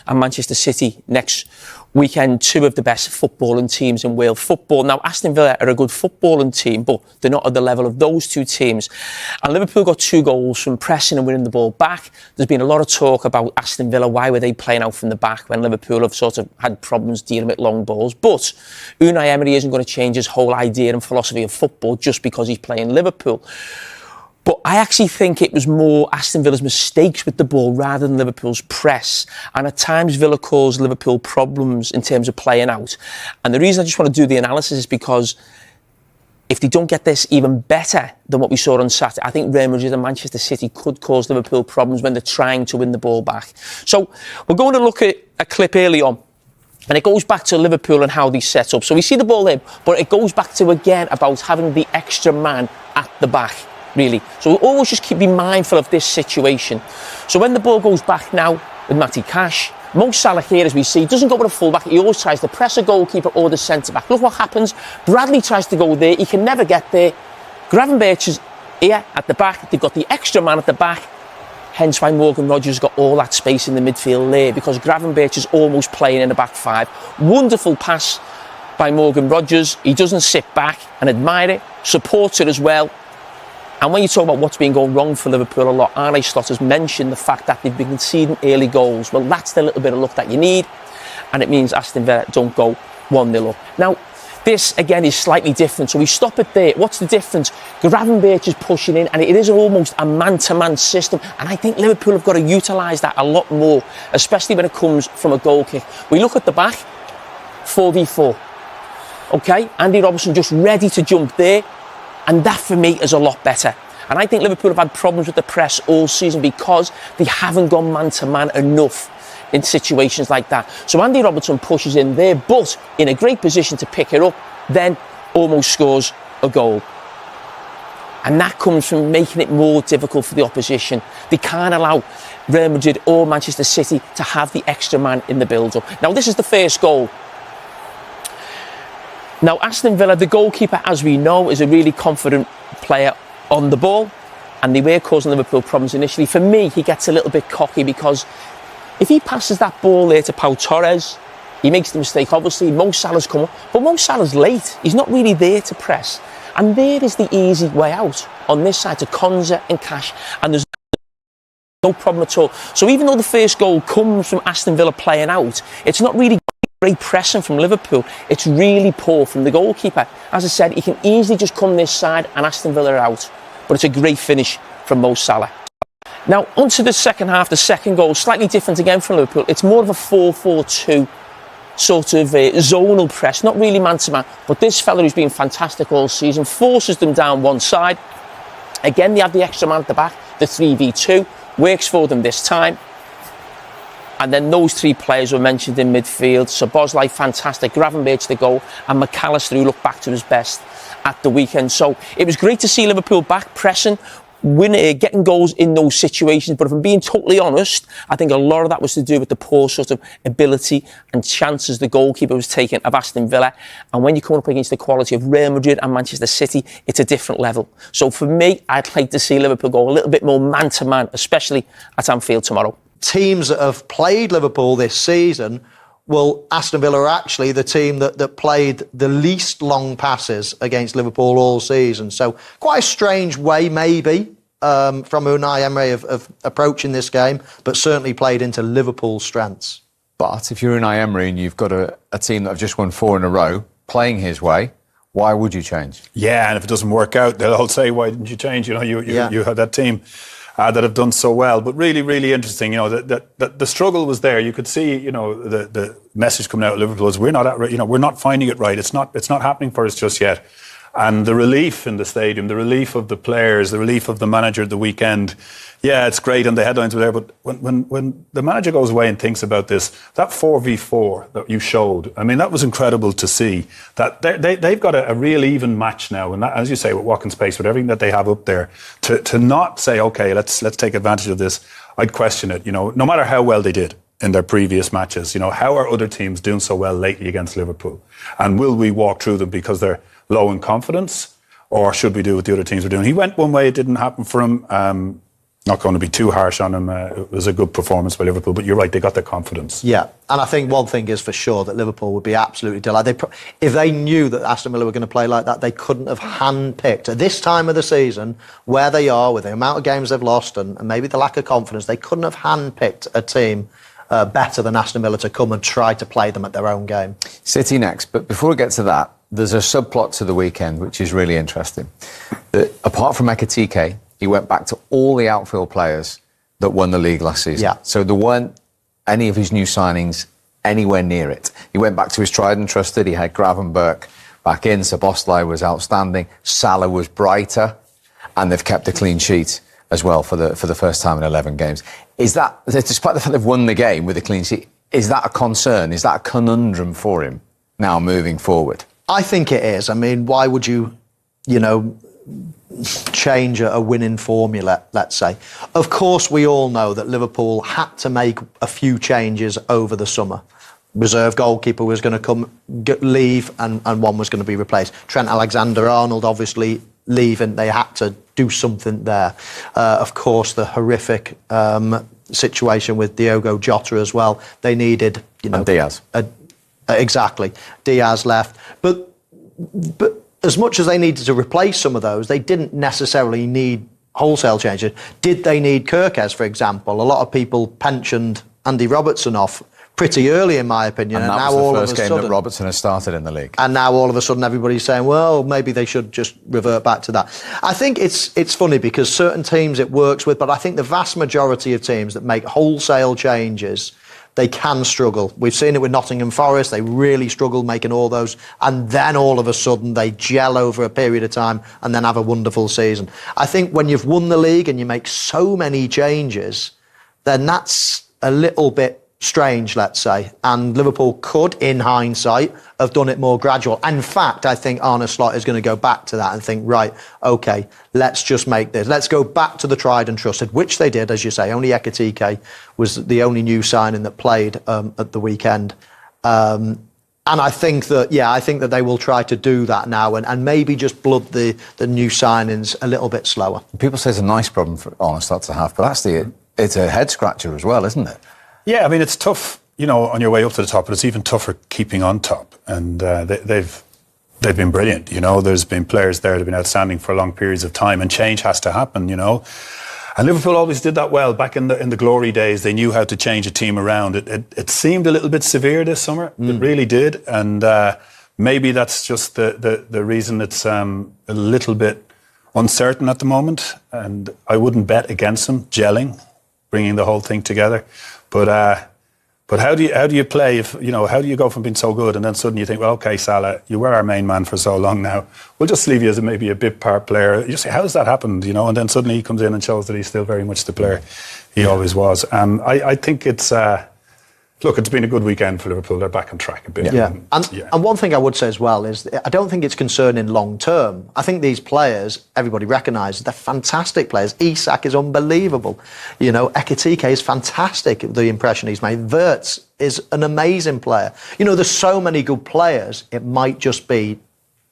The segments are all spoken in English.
and Manchester City next weekend, two of the best footballing teams in world football. Now, Aston Villa are a good footballing team, but they're not at the level of those two teams. And Liverpool got 2 goals from pressing and winning the ball back. There's been a lot of talk about Aston Villa. Why were they playing out from the back when Liverpool have sort of had problems dealing with long balls? But Unai Emery isn't going to change his whole idea and philosophy of football just because he's playing Liverpool. But I actually think it was more Aston Villa's mistakes with the ball rather than Liverpool's press. And at times, Villa caused Liverpool problems in terms of playing out. And the reason I just want to do the analysis is because if they don't get this even better than what we saw on Saturday, I think Real Madrid and Manchester City could cause Liverpool problems when they're trying to win the ball back. So we're going to look at a clip early on. And it goes back to Liverpool and how they set up. So we see the ball in, but it goes back to, again, about having the extra man at the back. Really. So we'll always just be mindful of this situation. So when the ball goes back now with Matty Cash, Mo Salah here, as we see, doesn't go with a full-back. He always tries to press a goalkeeper or the centre-back. Look what happens. Bradley tries to go there. He can never get there. Gravenberch is here at the back. They've got the extra man at the back. Hence why Morgan Rogers got all that space in the midfield there, because Gravenberch is almost playing in the back 5. Wonderful pass by Morgan Rogers. He doesn't sit back and admire it. Supports it as well. And when you talk about what's been going wrong for Liverpool a lot, Arne Slot has mentioned the fact that they've been conceding early goals. Well, that's the little bit of luck that you need. And it means Aston Villa don't go 1-0 up. Now, this, again, is slightly different. So we stop it there. What's the difference? Gravenberch is pushing in, and it is almost a man-to-man system. And I think Liverpool have got to utilise that a lot more, especially when it comes from a goal kick. We look at the back, 4v4. OK, Andy Robertson just ready to jump there. And that, for me, is a lot better. And I think Liverpool have had problems with the press all season because they haven't gone man-to-man enough in situations like that. So Andy Robertson pushes in there, but in a great position to pick it up, then almost scores a goal. And that comes from making it more difficult for the opposition. They can't allow Real Madrid or Manchester City to have the extra man in the build-up. Now, this is the first goal. Now, Aston Villa, the goalkeeper, as we know, is a really confident player on the ball, and they were causing Liverpool problems initially. For me, he gets a little bit cocky because if he passes that ball there to Pau Torres, he makes the mistake. Obviously, Mo Salah's come up, but Mo Salah's late. He's not really there to press. And there is the easy way out on this side to Konza and Cash, and there's no problem at all. So even though the first goal comes from Aston Villa playing out, it's not really great pressing from Liverpool. It's really poor from the goalkeeper. As I said, he can easily just come this side and Aston Villa are out. But it's a great finish from Mo Salah. Now, onto the second half, the second goal, slightly different again from Liverpool. It's more of a 4-4-2 sort of zonal press, not really man-to-man. But this fella who's been fantastic all season forces them down one side. Again, they have the extra man at the back, the 3v2. Works for them this time. And then those 3 players were mentioned in midfield. So Bosley, fantastic. Gravenberch, the goal. And McAllister, who looked back to his best at the weekend. So it was great to see Liverpool back pressing, winning, getting goals in those situations. But if I'm being totally honest, I think a lot of that was to do with the poor sort of ability and chances the goalkeeper was taking of Aston Villa. And when you come up against the quality of Real Madrid and Manchester City, it's a different level. So for me, I'd like to see Liverpool go a little bit more man-to-man, especially at Anfield tomorrow. Teams that have played Liverpool this season, well, Aston Villa are actually the team that played the least long passes against Liverpool all season. So quite a strange way, maybe, from Unai Emery of approaching this game, but certainly played into Liverpool's strengths. But if you're Unai Emery and you've got a team that have just won 4 in a row, playing his way, why would you change? Yeah, and if it doesn't work out, they'll all say, why didn't you change? You know, you had that team that have done so well. But really, really interesting, you know, that the struggle was there. You could see, you know, the message coming out of Liverpool is we're not finding it right. It's not happening for us just yet. And the relief in the stadium, the relief of the players, the relief of the manager at the weekend, yeah, it's great and the headlines were there, but when the manager goes away and thinks about this, that 4v4 that you showed, I mean, that was incredible to see. That they've got a real even match now, and that, as you say, with walking space, with everything that they have up there, to not say, okay, let's take advantage of this, I'd question it, you know, no matter how well they did in their previous matches. You know, how are other teams doing so well lately against Liverpool? And will we walk through them because they're low in confidence, or should we do what the other teams are doing? He went one way, it didn't happen for him. not going to be too harsh on him. It was a good performance by Liverpool, but you're right, they got their confidence. Yeah, and I think one thing is for sure that Liverpool would be absolutely delighted. If they knew that Aston Villa were going to play like that, they couldn't have handpicked at this time of the season, where they are, with the amount of games they've lost and maybe the lack of confidence, they couldn't have handpicked a team better than Aston Villa to come and try to play them at their own game. City next, but before we get to that, there's a subplot to the weekend which is really interesting. Apart from Ekitike, he went back to all the outfield players that won the league last season. Yeah. So there weren't any of his new signings anywhere near it. He went back to his tried and trusted. He had Gravenberch back in. Szoboszlai was outstanding. Salah was brighter. And they've kept a clean sheet as well for the first time in 11 games. Is that, despite the fact they've won the game with a clean sheet, is that a concern? Is that a conundrum for him now moving forward? I think it is. I mean, why would you change a winning formula, let's say? Of course, we all know that Liverpool had to make a few changes over the summer. Reserve goalkeeper was going to leave and one was going to be replaced. Trent Alexander-Arnold obviously leaving. They had to do something there. Of course, the horrific situation with Diogo Jota as well. They needed, And Diaz. Exactly. Diaz left. But as much as they needed to replace some of those, they didn't necessarily need wholesale changes. Did they need Kirkes, for example? A lot of people pensioned Andy Robertson off pretty early, in my opinion. And that now was all the of first a game sudden, that Robertson has started in the league. And now all of a sudden everybody's saying, well, maybe they should just revert back to that. I think it's funny because certain teams it works with, but I think the vast majority of teams that make wholesale changes, they can struggle. We've seen it with Nottingham Forest. They really struggle making all those. And then all of a sudden they gel over a period of time and then have a wonderful season. I think when you've won the league and you make so many changes, then that's a little bit strange, let's say. And Liverpool could, in hindsight, have done it more gradual. In fact, I think Arne Slot is going to go back to that and think, right, OK, let's just make this. Let's go back to the tried and trusted, which they did, as you say. Only Ekitike was the only new signing that played at the weekend. And I think that they will try to do that now and maybe just blood the new signings a little bit slower. People say it's a nice problem for Arne Slot to have, but it's a head scratcher as well, isn't it? Yeah, I mean, it's tough, on your way up to the top, but it's even tougher keeping on top. And they've been brilliant, There's been players there that have been outstanding for long periods of time, and change has to happen, And Liverpool always did that well. Back in the glory days, they knew how to change a team around. It seemed a little bit severe this summer. It really did. And maybe that's just the reason it's a little bit uncertain at the moment. And I wouldn't bet against them gelling, bringing the whole thing together. But how do you play if how do you go from being so good and then suddenly you think, well, okay, Salah, you were our main man for so long now. We'll just leave you as maybe a bit part player. You say, how has that happened? And then suddenly he comes in and shows that he's still very much the player he always was. I think it's it's been a good weekend for Liverpool. They're back on track a bit. Yeah. And one thing I would say as well is I don't think it's concerning long term. I think these players, everybody recognises, they're fantastic players. Isak is unbelievable. Ekitike is fantastic, the impression he's made. Wirtz is an amazing player. There's so many good players. It might just be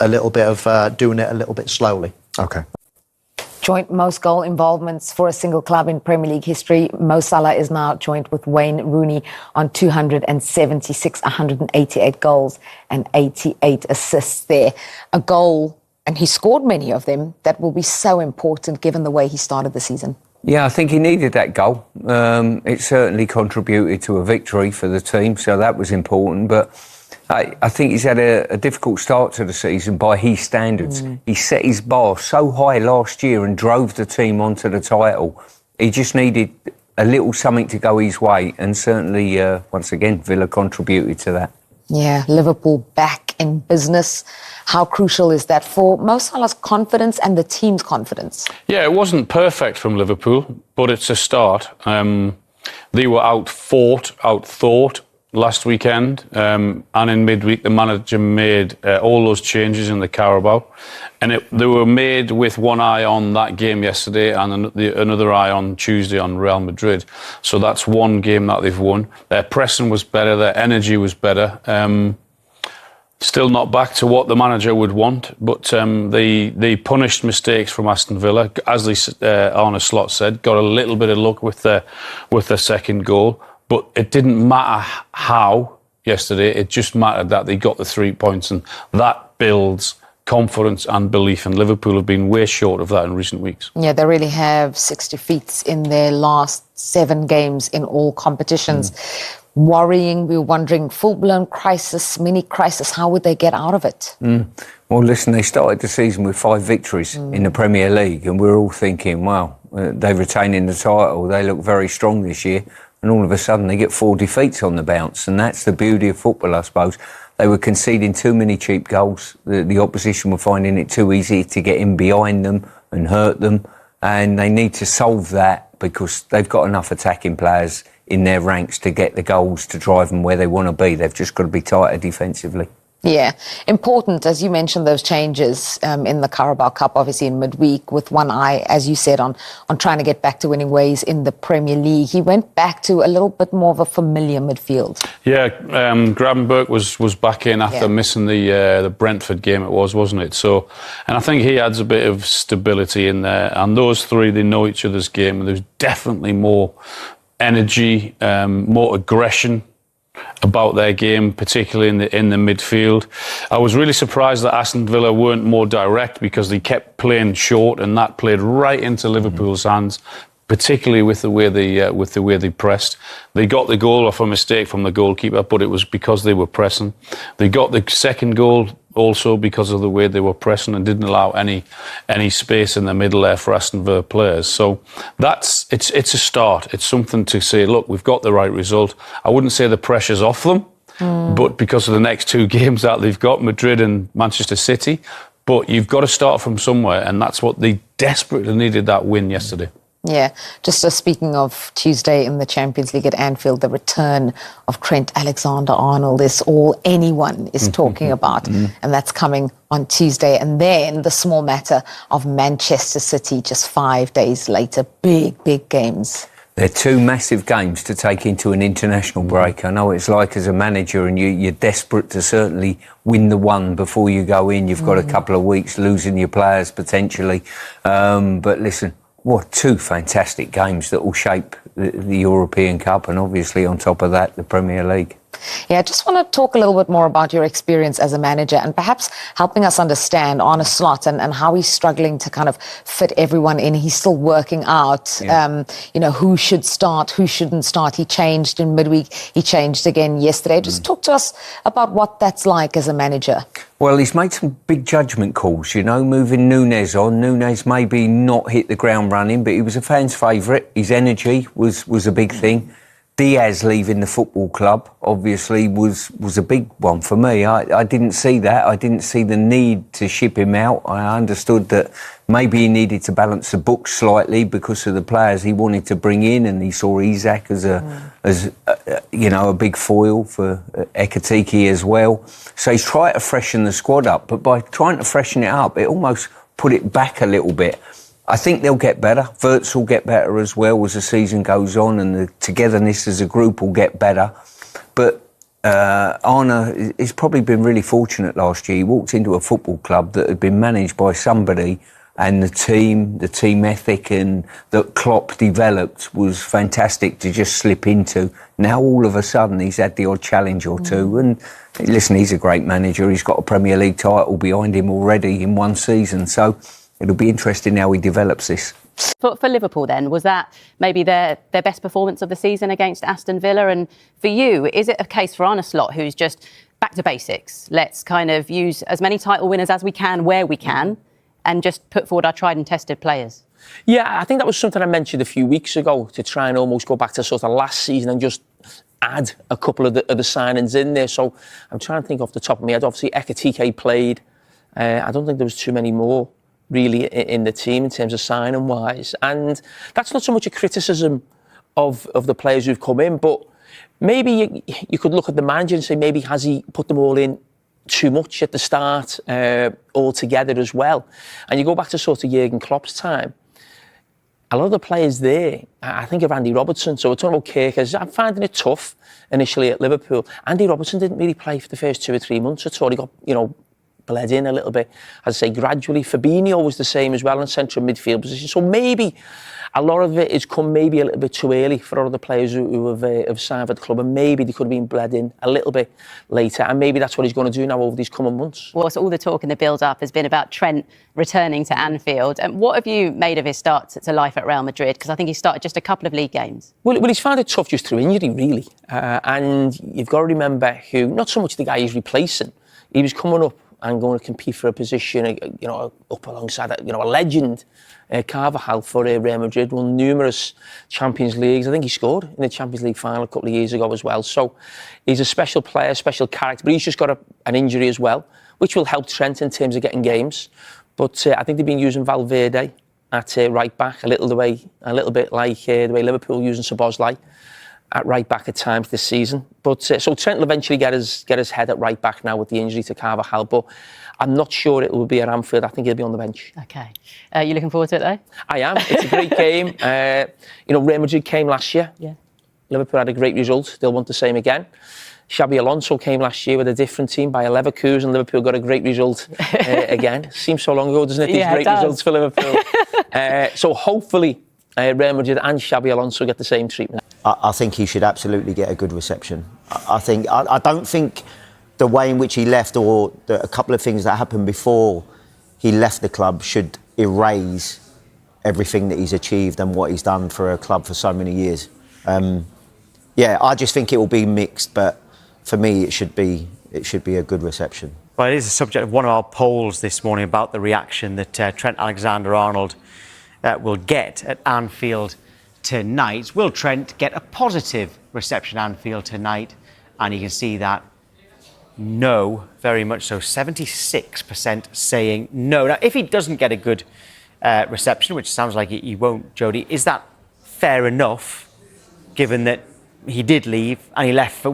a little bit of doing it a little bit slowly. Okay. Joint most goal involvements for a single club in Premier League history. Mo Salah is now joint with Wayne Rooney on 276, 188 goals and 88 assists there. A goal, and he scored many of them, that will be so important given the way he started the season. Yeah, I think he needed that goal. It certainly contributed to a victory for the team, so that was important. But I think he's had a difficult start to the season by his standards. He set his bar so high last year and drove the team onto the title. He just needed a little something to go his way, and certainly, once again, Villa contributed to that. Yeah, Liverpool back in business. How crucial is that for Mo Salah's confidence and the team's confidence? Yeah, it wasn't perfect from Liverpool, but it's a start. They were outthought last weekend, and in midweek the manager made all those changes in the Carabao, and they were made with one eye on that game yesterday and another eye on Tuesday on Real Madrid. So that's one game that they've won. Their pressing was better, their energy was better. Still not back to what the manager would want, but the punished mistakes from Aston Villa, as Arne Slot said, got a little bit of luck with the second goal, but it didn't matter how yesterday. It just mattered that they got the 3 points, and that builds confidence and belief, and Liverpool have been way short of that in recent weeks. Yeah, they really have 6 defeats in their last 7 games in all competitions. Worrying, we were wondering, full-blown crisis, mini crisis, how would they get out of it? Well, listen, they started the season with 5 victories in the Premier League, and we're all thinking, wow, they're retaining the title, they look very strong this year, and all of a sudden they get 4 defeats on the bounce, and that's the beauty of football, I suppose. They were conceding too many cheap goals. The opposition were finding it too easy to get in behind them and hurt them, and they need to solve that because they've got enough attacking players in their ranks to get the goals to drive them where they want to be. They've just got to be tighter defensively. Yeah, important, as you mentioned, those changes in the Carabao Cup, obviously in midweek, with one eye, as you said, on trying to get back to winning ways in the Premier League. He went back to a little bit more of a familiar midfield. Yeah, Gravenberch was back in after missing the Brentford game, wasn't it? So, and I think he adds a bit of stability in there. And those 3, they know each other's game, and there's definitely more energy, more aggression about their game, particularly in the midfield. I was really surprised that Aston Villa weren't more direct, because they kept playing short, and that played right into Liverpool's hands, particularly with the way they pressed. They got the goal off a mistake from the goalkeeper, but it was because they were pressing. They got the second goal also because of the way they were pressing and didn't allow any space in the middle there for Aston Villa players. So it's a start. It's something to say, look, we've got the right result. I wouldn't say the pressure's off them, but because of the next 2 games that they've got, Madrid and Manchester City, but you've got to start from somewhere, and that's what they desperately needed, that win yesterday. Yeah, just speaking of Tuesday in the Champions League at Anfield, the return of Trent Alexander-Arnold is all anyone is talking about, and that's coming on Tuesday. And then the small matter of Manchester City just 5 days later. Big games. They're 2 massive games to take into an international break. I know it's like as a manager, and you're desperate to certainly win the one before you go in. You've got a couple of weeks losing your players potentially. But listen, what 2 fantastic games that will shape the European Cup, and obviously on top of that, the Premier League. Yeah, I just want to talk a little bit more about your experience as a manager, and perhaps helping us understand Arne Slot and how he's struggling to kind of fit everyone in. He's still working out, who should start, who shouldn't start. He changed in midweek. He changed again yesterday. Just talk to us about what that's like as a manager. Well, he's made some big judgment calls, moving Núñez on. Núñez maybe not hit the ground running, but he was a fan's favourite. His energy was a big thing. Diaz leaving the football club, obviously, was a big one for me. I didn't see that. I didn't see the need to ship him out. I understood that maybe he needed to balance the books slightly because of the players he wanted to bring in, and he saw Isak as a big foil for Ekitike as well. So he's tried to freshen the squad up, but by trying to freshen it up, it almost put it back a little bit. I think they'll get better. Wirtz will get better as well as the season goes on, and the togetherness as a group will get better. But Arne has probably been really fortunate last year. He walked into a football club that had been managed by somebody, and the team ethic and that Klopp developed was fantastic to just slip into. Now all of a sudden he's had the odd challenge or 2, and listen, he's a great manager. He's got a Premier League title behind him already in 1 season, so it'll be interesting how he develops this. For Liverpool then, was that maybe their best performance of the season against Aston Villa? And for you, is it a case for Arne Slot, who's just back to basics? Let's kind of use as many title winners as we can where we can, and just put forward our tried and tested players? Yeah, I think that was something I mentioned a few weeks ago, to try and almost go back to sort of last season and just add a couple of the signings in there. So I'm trying to think off the top of my head. Obviously, Ekitike played. I don't think there was too many more really in the team in terms of signing wise, and that's not so much a criticism of the players who've come in, but maybe you could look at the manager and say, maybe has he put them all in too much at the start all together as well? And you go back to sort of Jurgen Klopp's time, a lot of the players there, I think of Andy Robertson, so we're talking about Carragher. I'm finding it tough initially at Liverpool. Andy Robertson didn't really play for the first 2 or 3 months at all. He got, bled in a little bit, as I say, gradually. Fabinho was the same as well in central midfield position. So maybe a lot of it has come maybe a little bit too early for all of the players who have signed for the club, and maybe they could have been bled in a little bit later, and maybe that's what he's going to do now over these coming months. Well, so all the talk in the build-up has been about Trent returning to Anfield. And what have you made of his start to life at Real Madrid? Because I think he started just a couple of league games. Well, he's found it tough just through injury, really. And you've got to remember not so much the guy he's replacing. He was coming up and going to compete for a position, up alongside a legend, Carvajal, for Real Madrid. Won numerous Champions Leagues. I think he scored in the Champions League final a couple of years ago as well. So he's a special player, special character, but he's just got an injury as well, which will help Trent in terms of getting games. But I think they've been using Valverde at right back a little bit like the way Liverpool using Szoboszlai at right back at times this season. But so Trent will eventually get his head at right back now with the injury to Carvajal. But I'm not sure it will be at Anfield. I think he'll be on the bench. OK. You looking forward to it, though? I am. It's a great game. Real Madrid came last year. Yeah. Liverpool had a great result. They'll want the same again. Xabi Alonso came last year with a different team by Leverkusen. Liverpool got a great result again. Seems so long ago, doesn't it? These great results for Liverpool. So hopefully Real Madrid and Xabi Alonso get the same treatment. I think he should absolutely get a good reception. I don't think the way in which he left, or a couple of things that happened before he left the club, should erase everything that he's achieved and what he's done for a club for so many years. I just think it will be mixed, but for me, it should be a good reception. Well, it is the subject of one of our polls this morning about the reaction that Trent Alexander-Arnold will get at Anfield tonight. Will Trent get a positive reception at Anfield tonight? And you can see that no, very much so. 76% saying no. Now, if he doesn't get a good reception, which sounds like he won't, Jody, is that fair enough, given that he did leave and he left for,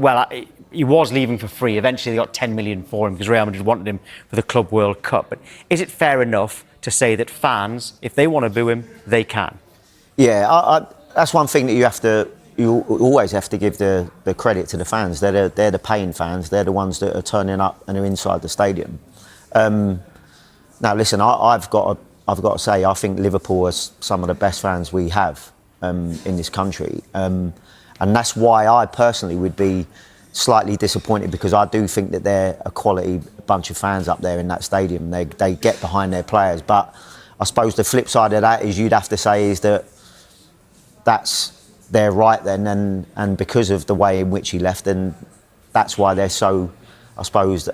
he was leaving for free. Eventually, they got 10 million for him because Real Madrid wanted him for the Club World Cup. But is it fair enough to say that fans, if they want to boo him, they can? Yeah, that's one thing that you always have to give the credit to the fans. They're the paying fans. They're the ones that are turning up and are inside the stadium. Now, listen, I've got to say, I think Liverpool is some of the best fans we have in this country, and that's why I personally would be slightly disappointed, because I do think that they're a quality bunch of fans up there in that stadium. They get behind their players, but I suppose the flip side of that is you'd have to say is that that's their right then, and because of the way in which he left, and that's why they're so, I suppose,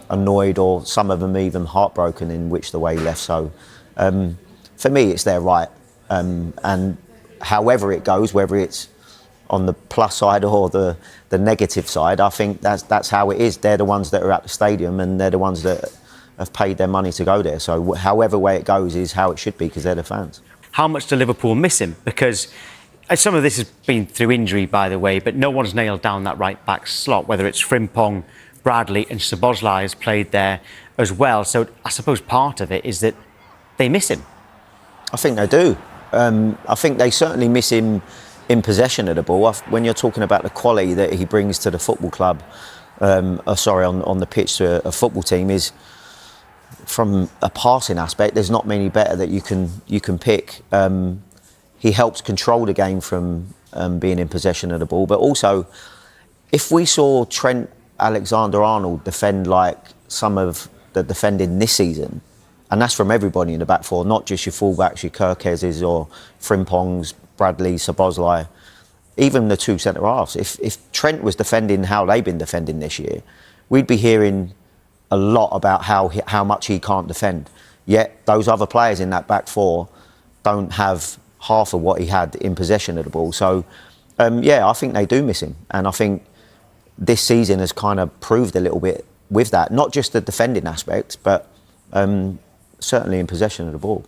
annoyed, or some of them even heartbroken in which the way he left. So for me, it's their right, and however it goes, whether it's on the plus side or the negative side, I think that's how it is. They're the ones that are at the stadium, and they're the ones that have paid their money to go there. So however way it goes is how it should be, because they're the fans. How much do Liverpool miss him? Because some of this has been through injury, by the way, but no one's nailed down that right-back slot, whether it's Frimpong, Bradley and Szoboszlai has played there as well. So I suppose part of it is that they miss him. I think they do. I think they certainly miss him in possession of the ball. When you're talking about the quality that he brings to the football club, on the pitch to a football team, is from a passing aspect, there's not many better that you can pick. He helps control the game from being in possession of the ball. But also, if we saw Trent Alexander-Arnold defend like some of the defending this season, and that's from everybody in the back four, not just your fullbacks, your Kerkez's or Frimpongs, Bradley, Szoboszlai, even the two centre-halves. If Trent was defending how they've been defending this year, we'd be hearing a lot about how much he can't defend. Yet those other players in that back four don't have half of what he had in possession of the ball. So, I think they do miss him. And I think this season has kind of proved a little bit with that. Not just the defending aspect, but certainly in possession of the ball.